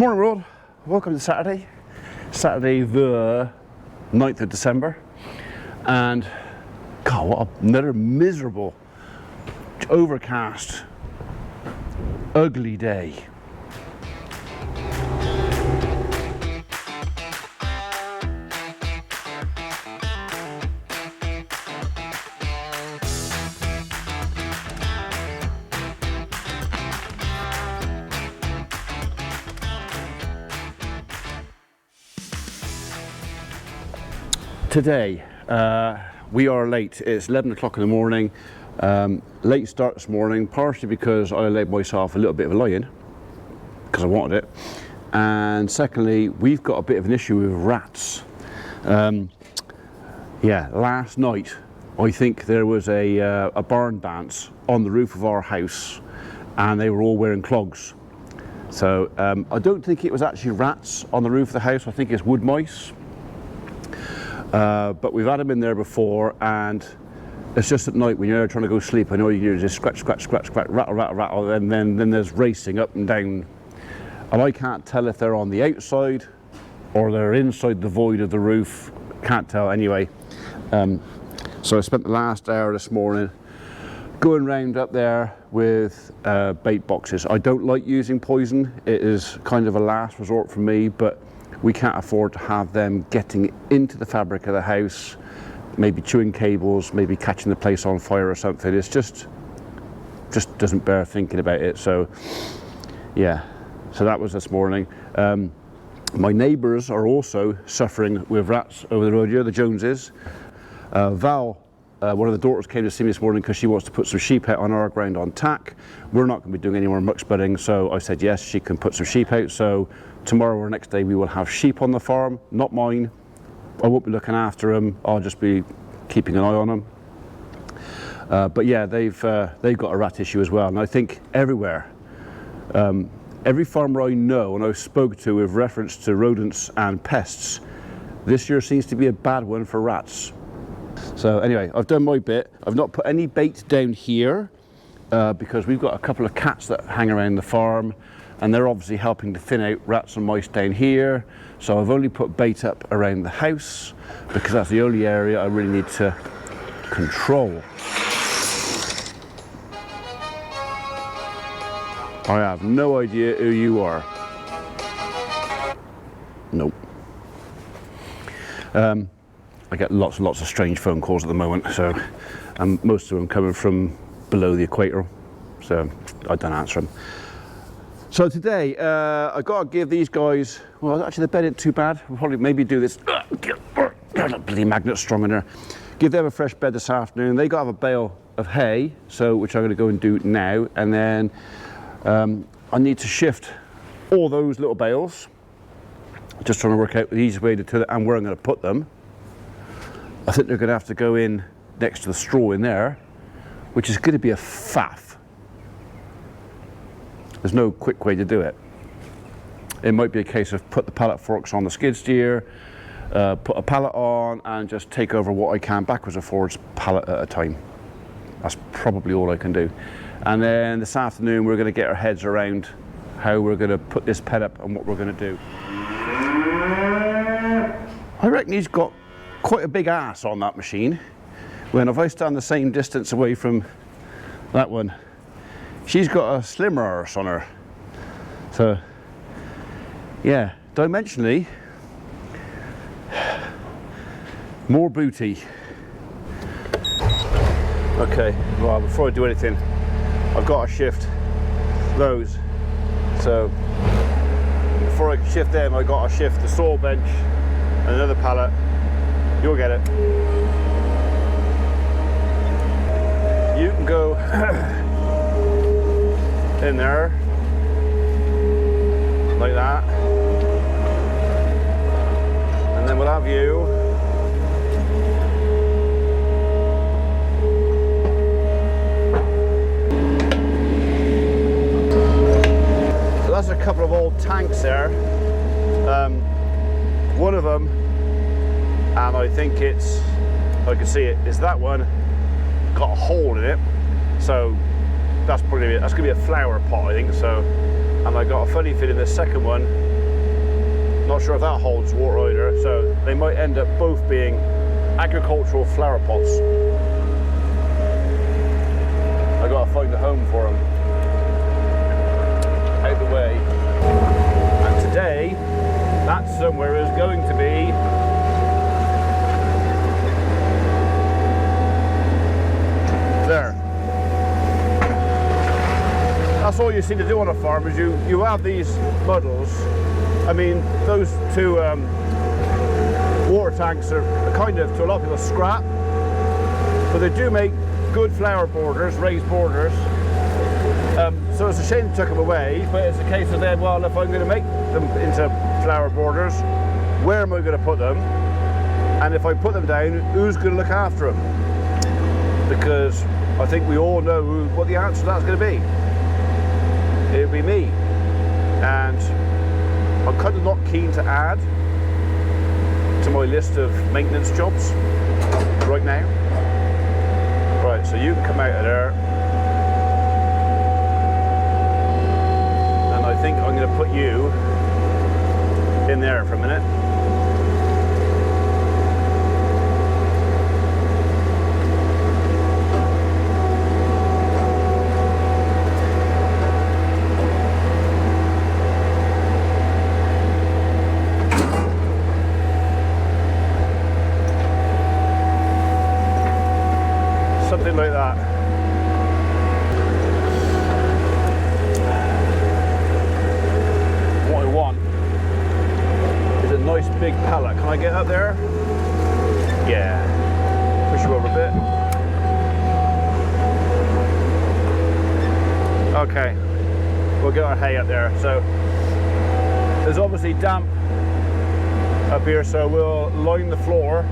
Morning world, welcome to Saturday the 9th of December, and God, what another miserable, overcast, ugly day. Today, we are late. It's 11 o'clock in the morning. Late start this morning, partially because I laid myself a little bit of a lie-in, because I wanted it. And secondly, we've got a bit of an issue with rats. Yeah, last night, I think there was a barn dance on the roof of our house, and they were all wearing clogs. So I don't think it was actually rats on the roof of the house. I think it's wood mice. But we've had them in there before, and it's just at night when you're trying to go sleep, I know you just scratch, scratch, scratch, scratch, rattle, rattle, rattle, and then there's racing up and down. And I can't tell if they're on the outside or they're inside the void of the roof. Can't tell anyway. So I spent the last hour this morning going round up there with bait boxes. I don't like using poison. It is kind of a last resort for me, but we can't afford to have them getting into the fabric of the house, maybe chewing cables, maybe catching the place on fire or something. It's just doesn't bear thinking about it. So yeah, so that was this morning. My neighbours are also suffering with rats over the road here, the Joneses. Val, one of the daughters, came to see me this morning because she wants to put some sheep out on our ground on tack. We're not going to be doing any more muck spudding, so I said yes, she can put some sheep out. So tomorrow or next day we will have sheep on the farm, not mine. I won't be looking after them, I'll just be keeping an eye on them. But yeah, they've got a rat issue as well, and I think everywhere. Every farmer I know and I've spoke to with reference to rodents and pests, this year seems to be a bad one for rats. So anyway, I've done my bit. I've not put any bait down here because we've got a couple of cats that hang around the farm, and they're obviously helping to thin out rats and mice down here. So I've only put bait up around the house because that's the only area I really need to control. I have no idea who you are. Nope. I get lots and lots of strange phone calls at the moment, so, and most of them coming from below the equator, so I don't answer them. So today, I got to give these guys, well actually the bed ain't too bad, we'll probably maybe do this, bloody magnet's strong in there. Give them a fresh bed this afternoon. They got to have a bale of hay, so which I'm going to go and do now, and then I need to shift all those little bales, just trying to work out the easiest way to do it and where I'm going to put them. I think they're going to have to go in next to the straw in there, which is going to be a faff. There's no quick way to do it. It might be a case of put the pallet forks on the skid steer, put a pallet on, and just take over what I can backwards and forwards, pallet at a time. That's probably all I can do. And then this afternoon we're going to get our heads around how we're going to put this pen up and what we're going to do. I reckon he's got quite a big ass on that machine, when if I stand the same distance away from that one, she's got a slimmer arse on her. So yeah, dimensionally more booty. Okay, well before I do anything I've got to shift those, so before I can shift them I've got to shift the saw bench and another pallet. You'll get it. You can go in there like that, and then we'll have you so that's a couple of old tanks there. One of them, and I think it's, I can see it, is that one, got a hole in it, so that's probably, that's going to be a flower pot I think, so and I got a funny feeling the second one, not sure if that holds water either, so they might end up both being agricultural flower pots. I gotta find a home for them. Out the way. And today, that somewhere is going to be there. That's all you seem to do on a farm is you have these muddles. I mean, those two water tanks are kind of, to a lot of people, scrap, but they do make good flower borders, raised borders. So it's a shame to chuck them away, but it's a case of then, well, if I'm going to make them into flower borders, where am I going to put them? And if I put them down, who's going to look after them? Because I think we all know what the answer to that's going to be. It'll be me. And I'm kind of not keen to add to my list of maintenance jobs right now. Right, so you can come out of there. And I think I'm going to put you in there for a minute. Something like that. What I want is a nice big pallet. Can I get up there? Yeah. Push you over a bit. Okay. We'll get our hay up there. So there's obviously damp up here, so we'll line the floor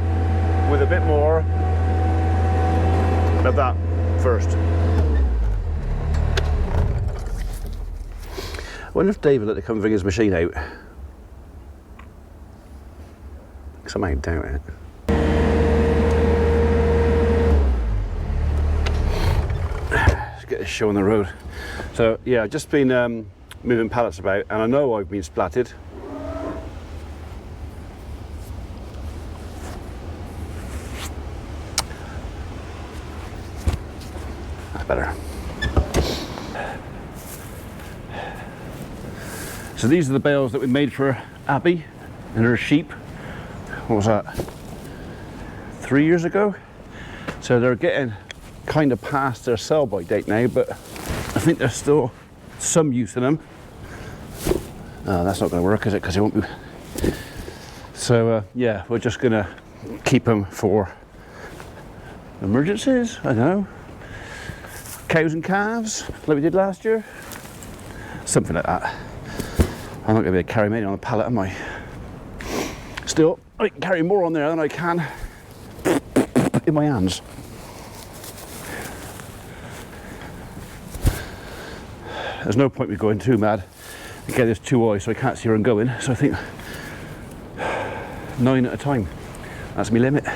with a bit more of that first. I wonder if David let to come bring his machine out. Somehow doubt it. Let's get this show on the road. So yeah, I've just been moving pallets about, and I know I've been splatted. Better. So these are the bales that we made for Abby and her sheep. What was that? 3 years ago? So they're getting kind of past their sell-by date now, but I think there's still some use in them. Oh, that's not going to work, is it? Because it won't be. So yeah, we're just going to keep them for emergencies. I don't know. Cows and calves, like we did last year. Something like that. I'm not going to be able to carry many on a pallet, am I? Still, I can carry more on there than I can in my hands. There's no point me going too mad. Again, there's two eyes, so I can't see where I'm going. So I think 9 at a time. That's my limit.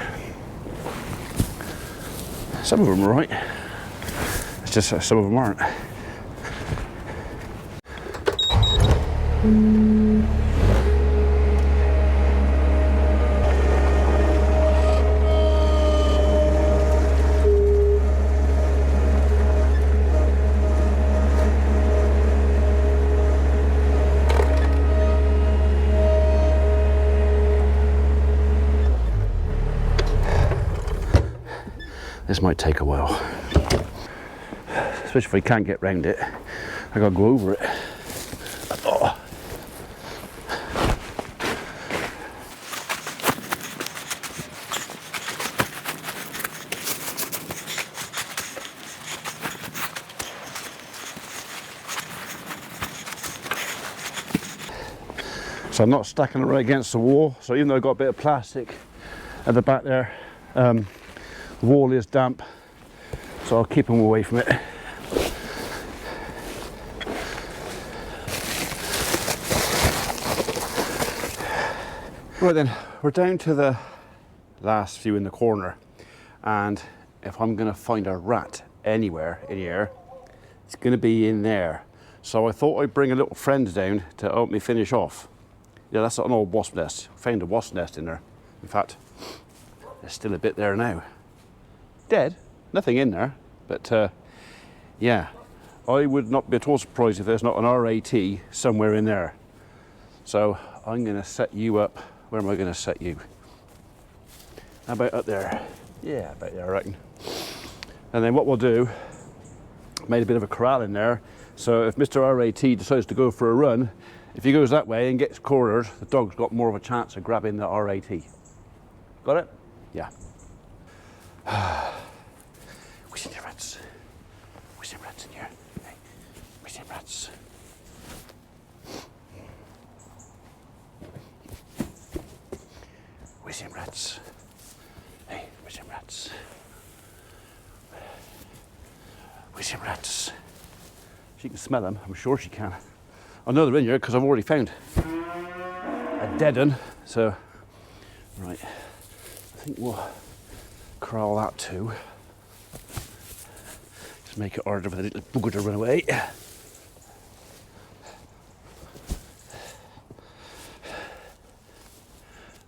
Some of them are right. Just some of them aren't. This might take a while. Especially if I can't get round it, I gotta go over it. Oh. So I'm not stacking it right against the wall, so even though I've got a bit of plastic at the back there, the wall is damp, so I'll keep them away from it. Right then, we're down to the last few in the corner, and if I'm going to find a rat anywhere in here, it's going to be in there. So I thought I'd bring a little friend down to help me finish off. Yeah, that's an old wasp nest. Found a wasp nest in there. In fact, there's still a bit there now. Dead, nothing in there, but yeah, I would not be at all surprised if there's not an RAT somewhere in there. So I'm going to set you up. Where am I going to set you? How about up there? Yeah, about there, I reckon. And then what we'll do, made a bit of a corral in there, so if Mr. RAT decides to go for a run, if he goes that way and gets cornered, the dog's got more of a chance of grabbing the RAT. Got it? Yeah. We see the rats. We see rats in here. Hey, we see rats. We see rats. Hey, we see rats. We see rats. She can smell them, I'm sure she can. I know they're in here because I've already found a dead one. So, right, I think we'll corral that too. Just make it harder for the little bugger to run away.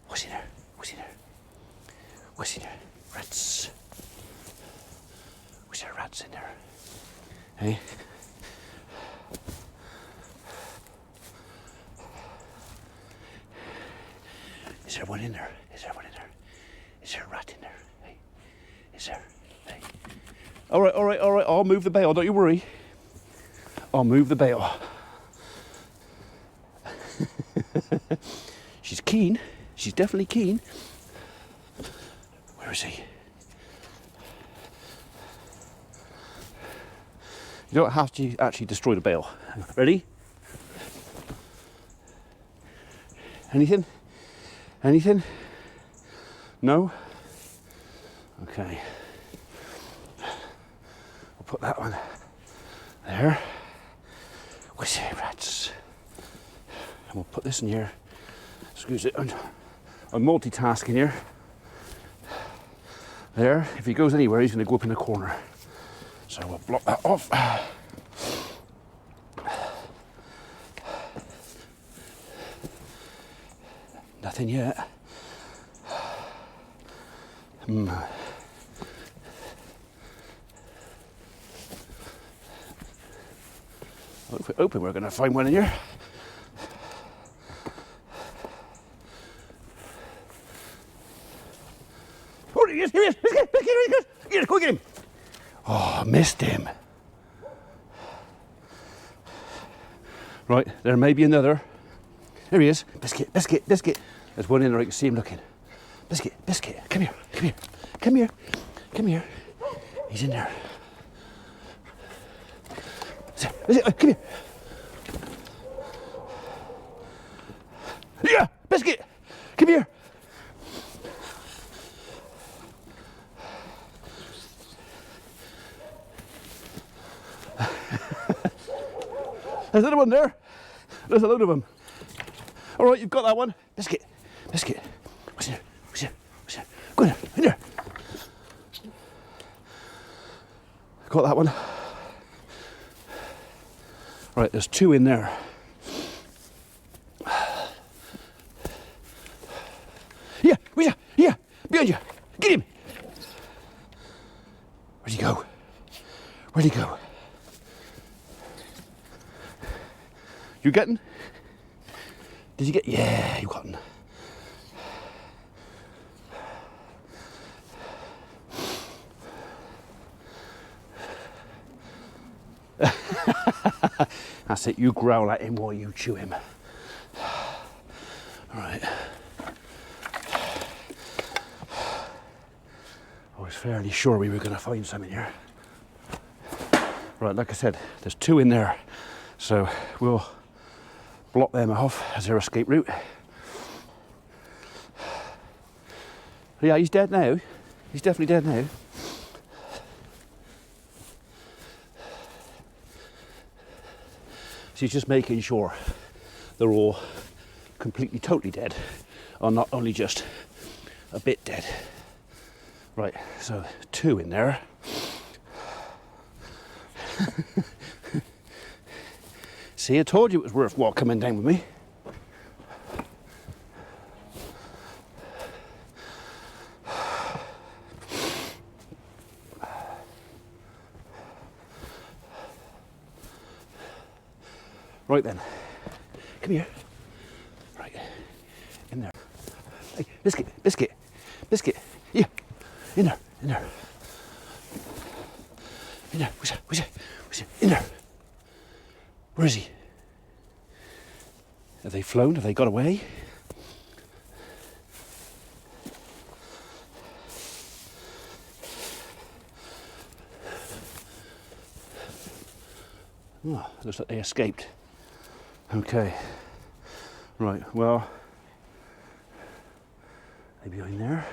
What's in there? What's in there? What's in there? Rats. Was there rats in there? Hey? Is there one in there? Is there one in there? Is there a rat in there? Hey? Is there? Hey? All right, all right, all right. I'll move the bale. Don't you worry. I'll move the bale. She's keen. She's definitely keen. Where is he? You don't have to actually destroy the bale. Ready? Anything? Anything? No? Okay. We'll put that one there. We see rats. And we'll put this in here. Excuse it. I'm multitasking here. There. If he goes anywhere, he's going to go up in the corner. So we'll block that off. Nothing yet. If we're open, we're going to find one in here. Oh, here he is! Here he is! Here he is! Go get him! Oh, I missed him. Right, there may be another. There he is. Biskit, Biskit, Biskit. There's one in there, I can see him looking. Biskit, Biskit, come here, come here, come here, come here. He's in there. Come here. Yeah, Biskit, come here. There's another one there. There's a load of them. All right, you've got that one. Biskit, Biskit. What's in there? What's in there? What's in there? Go in there. In there. Got that one. Right, there's two in there. Yeah, yeah, behind you. Get him. Where'd he go? Where'd he go? You getting? Did you get? Yeah, you got him. That's it, you growl at him while you chew him. All right. I was fairly sure we were going to find some in here. Right, like I said, there's two in there. So we'll block them off as their escape route. Yeah, he's dead now. He's definitely dead now. So he's just making sure they're all completely, totally dead, or not only just a bit dead. Right, so two in there. See, I told you it was worthwhile coming down with me. Right then, come here. Right, in there. Hey, Biskit, Biskit, Biskit. Yeah, in there, in there. In there, where's he? In there. Where is he? Have they flown? Have they got away? Oh, looks like they escaped. Okay. Right, well, they behind there.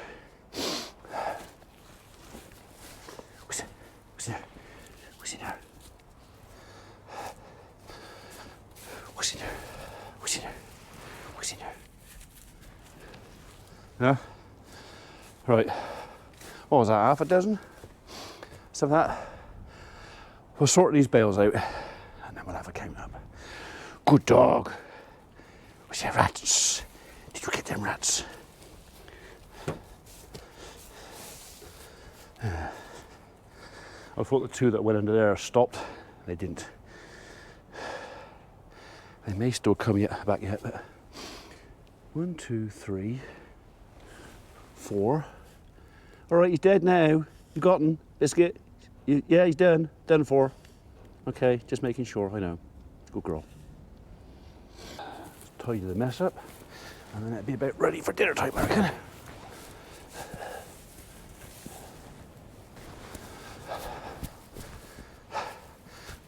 What's there? What's there? What's in there? What's in there? What's in there? What's in there? Yeah? Right. What was that, half a dozen? Something like that. We'll sort these bales out and then we'll have a count up. Good dog. Where's your rats? Did you get them rats? I thought the two that went under there stopped. They didn't. They may still come back yet, but 1, 2, 3, 4. All right, he's dead now. You got him, Biskit. Yeah, he's done. Done for. Okay, just making sure. I know. Good girl. Tidy the mess up, and then it'll be about ready for dinner time, I reckon.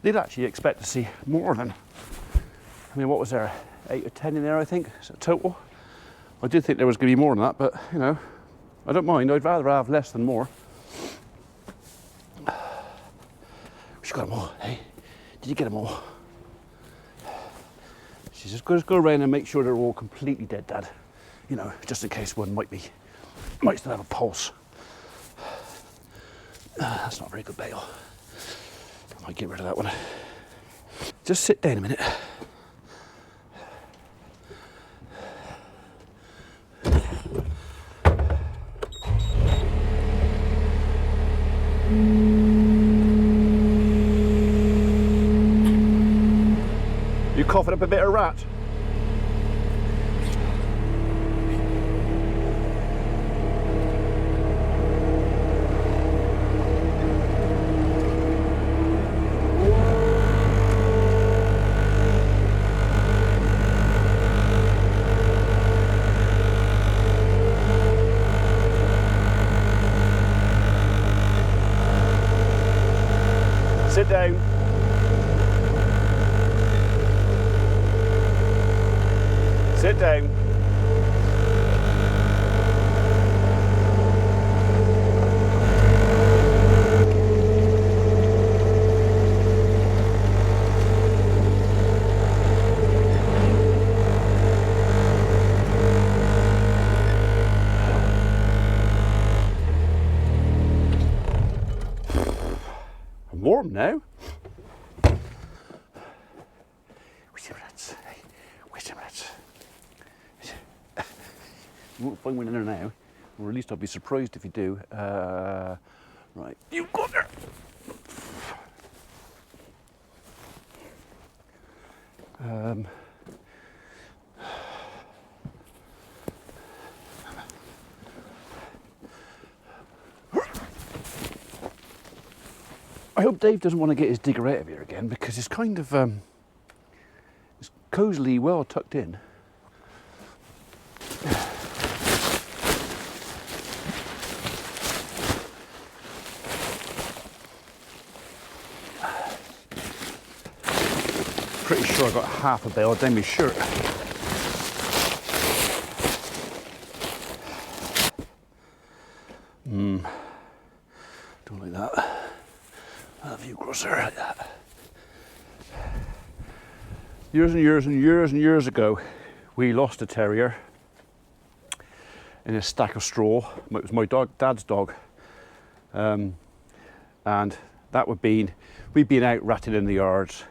Did actually expect to see more than, I mean, what was there, 8 or 10 in there, I think, is it total? I did think there was going to be more than that, but, you know, I don't mind. I'd rather have less than more. She got them all, hey? Did you get them all? She's just going to go around and make sure they're all completely dead, Dad. You know, just in case one might still have a pulse. That's not a very good bale. I might get rid of that one. Just sit down a minute. You coughing up a bit of rat? Sit down. Sit down. I'm warm now. Where's the rats? Hey, where's the rats? You won't find one in there now, or at least I'll be surprised if you do. Right, you go there. I hope Dave doesn't want to get his digger out of here again, because it's kind of it's cosily well tucked in. Pretty sure I got half a bale down my shirt. Don't like that. I'll have you grosser like that. Years and years and years and years ago, we lost a terrier in a stack of straw. It was my dad's dog. And that we'd been out ratting in the yards.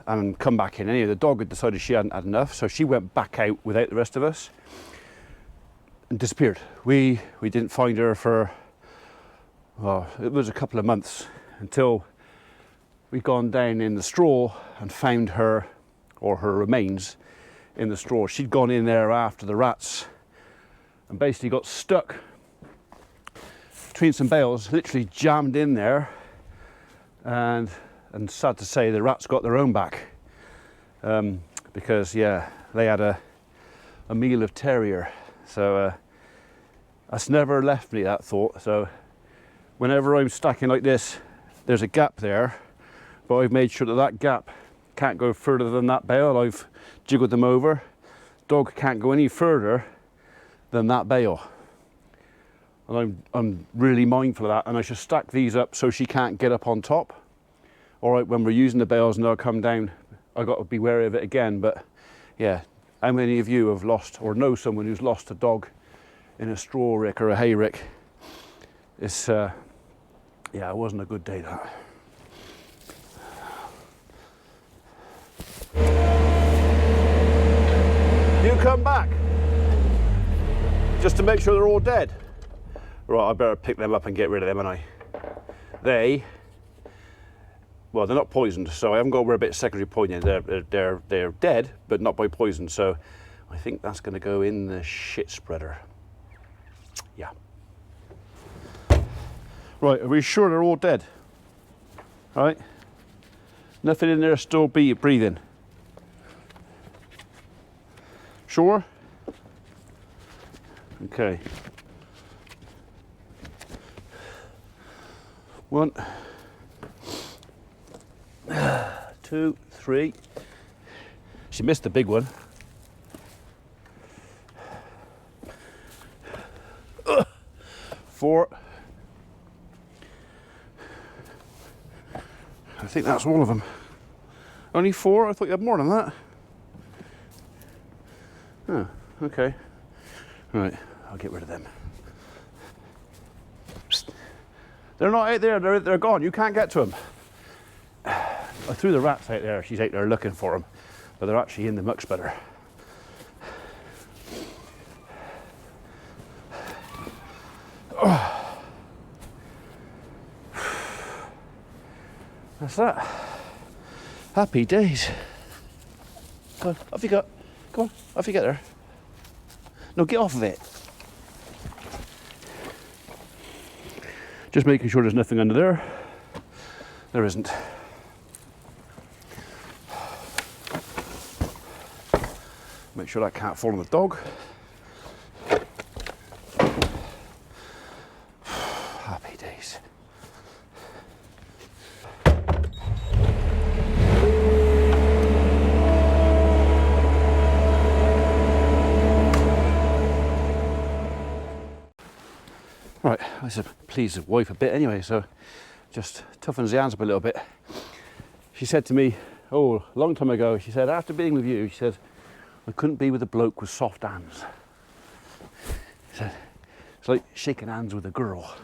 and come back in. Anyway, the dog had decided she hadn't had enough, so she went back out without the rest of us and disappeared. We didn't find her for, well, it was a couple of months until we'd gone down in the straw and found her, or her remains, in the straw. She'd gone in there after the rats and basically got stuck between some bales, literally jammed in there, and sad to say the rats got their own back, because yeah, they had a meal of terrier. So that's never left me, that thought. So whenever I'm stacking like this, there's a gap there, but I've made sure that that gap can't go further than that bale. I've jiggled them over. Dog can't go any further than that bale. And I'm really mindful of that, and I should stack these up so she can't get up on top. All right, when we're using the bales and they'll come down, I've got to be wary of it again. But yeah, how many of you have lost or know someone who's lost a dog in a straw rick or a hay rick? It's, yeah, it wasn't a good day, that. You come back just to make sure they're all dead. Right, I better pick them up and get rid of them, and well, they're not poisoned, so I haven't got to worry about secondary poisoning. They're dead, but not by poison. So I think that's going to go in the shit spreader. Yeah. Right, are we sure they're all dead? All right. Nothing in there still breathing. Sure? Okay. 1, 2, 3. She missed the big one. 4. I think that's all of them. Only 4? I thought you had more than that. Oh, okay. Right, I'll get rid of them. They're not out there, they're gone. You can't get to them. I threw the rats out there. She's out there looking for them, but they're actually in the muck spreader. Oh. That's that. Happy days. Come on, off you go. Come on, off you get there. No, get off of it. Just making sure there's nothing under there. There isn't. Make sure that can't fall on the dog. Happy days. Right, I said please the wife a bit anyway, so just toughens the hands up a little bit. She said to me, oh, a long time ago, she said, after being with you, she said, I couldn't be with a bloke with soft hands. She said, it's like shaking hands with a girl.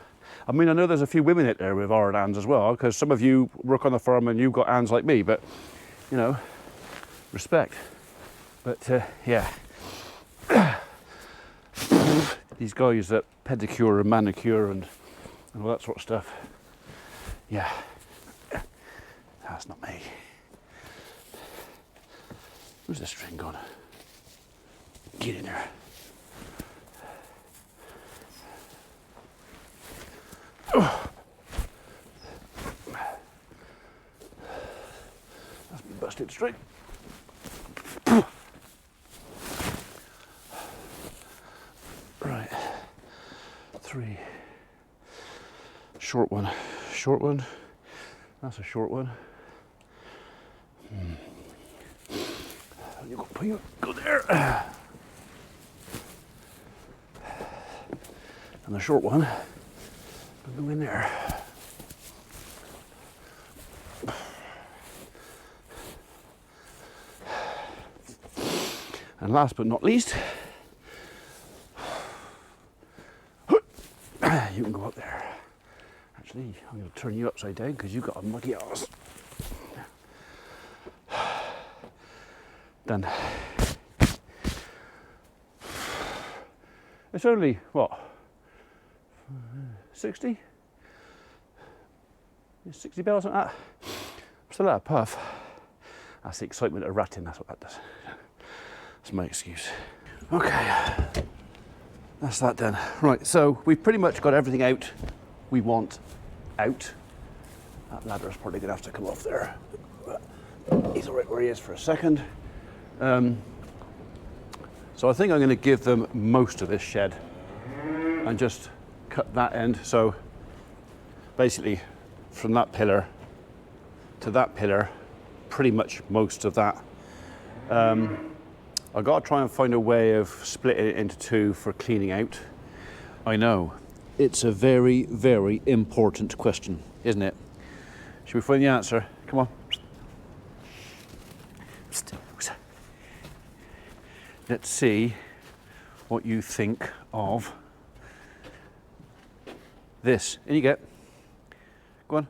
I mean, I know there's a few women out there with hard hands as well, because some of you work on the farm and you've got hands like me, but, you know, respect. But, yeah. These guys that pedicure and manicure and all that sort of stuff. Yeah, that's not me. Where's the string gone? Get in there. Oh. That's me busted string. Right, 3. Short one, short one. That's a short one. You go there. And the short one will go in there. And last but not least, you can go up there. Actually, I'm going to turn you upside down because you've got a muggy ass. done. It's only, what, 60? 60 bales like that. Still out of puff. That's the excitement of ratting, that's what that does. That's my excuse. Okay, that's that done. Right, so we've pretty much got everything out we want out. That ladder's probably gonna have to come off there. He's all right where he is for a second. So I think I'm gonna give them most of this shed and just cut that end. So basically from that pillar to that pillar, pretty much most of that. I've got to try and find a way of splitting it into two for cleaning out. I know, it's a very, very important question, isn't it? Should we find the answer? Come on. Let's see what you think of this. In you get. Go on.